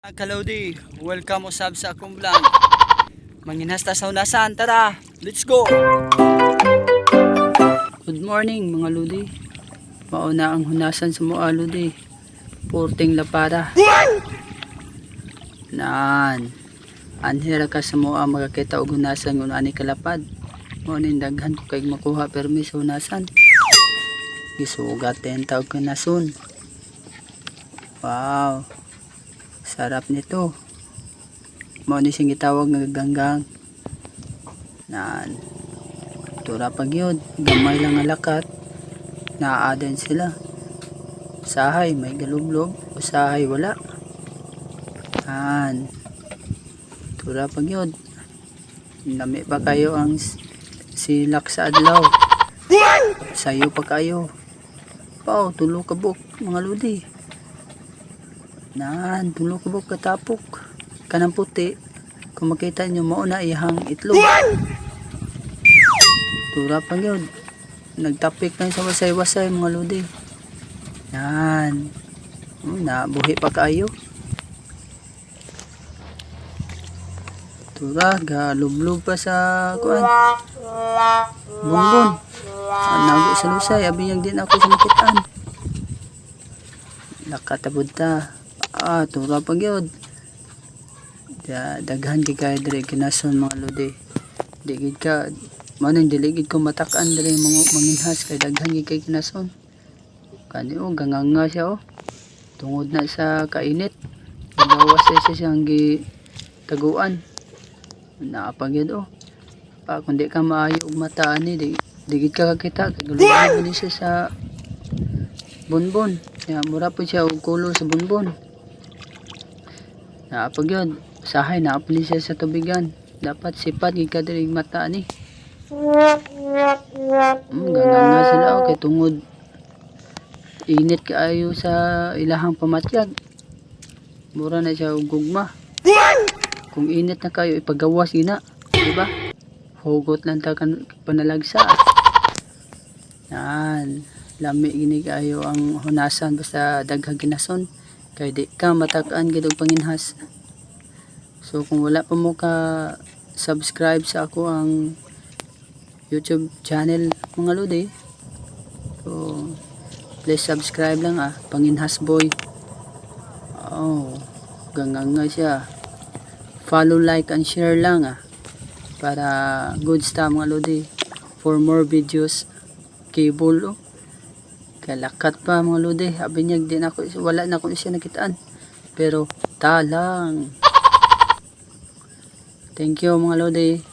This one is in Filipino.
Kalodi, welcome usab sa akong vlog. Manginhasta sa unasan, tara, let's go! Good morning mga lodi. Mauna ang hunasan sa mua lodi. Porting lapara. Naan. Anhira ka sa mua magakita og hunasan kung ani kalapad. Mao ning daghan ko kay makuha permi sa hunasan. Gisugat ten taog kanason. Wow. Sarap nito. Mao ni sing gitawag nga ganggang. Nan. Tura pag yun. Gamay lang nga lakat. Naaaden sila. Usahay may galublob. Usahay wala. Nan. Tura pag yun. Lami pa kayo ang silak sa adlaw. Sayo pa kayo. Pao, tulo ka buk mga lodi. Nan, tulo ka buk katapok. Kanang puti. Kung makita nyo, mauna ihang itlog. Tura pa yun. Nagtapik lang sa wasay-wasay mga lodi. Yan. Nabuhi pa kayo. Tura, galublob pa sa kuan. Bongbon. Nago sa lusay. Abiyang din ako sa makitaan. Nakatabod ta. Tura pa yun. Daghan di kayo dire kinason mga lodi. Digid ka. Manang diligid ko matakan dire manginhas kay daghan di kayo kinason. Kani ganganga siya tungod na sa kainit. Gawas siya siyang taguan. Naapagid kundi ka maayo og mata ani digid ka kakita kay guluhan ni siya sa bonbon. Kaya mura po siya og kulo sa bonbon. Naapagid usahay naapili siya sa tubigan. Dapat sipat gid ka diri mata ani. Ganganga sila kay tungod init kaayo sa ilahang pamatyag. Mura na siya og gugma. Kung init na kayo ipagawas ina, di ba? Hugot lang ta kan panalagsa. Yan, lami gini kayo ang hunasan basta daghang kinason kay di ka matak-an gid og panginhas. So kung wala pa mo ka subscribe sa ako ang YouTube channel mga lodi, so please subscribe lang Panginhas Boy. Ganganga siya. Follow, like, and share lang para good stuff mga lodi for more videos. Cable kalakat pa mga lodi. Abinyag din ako, wala na ako siya nakitaan pero talang. Thank you mga lodi.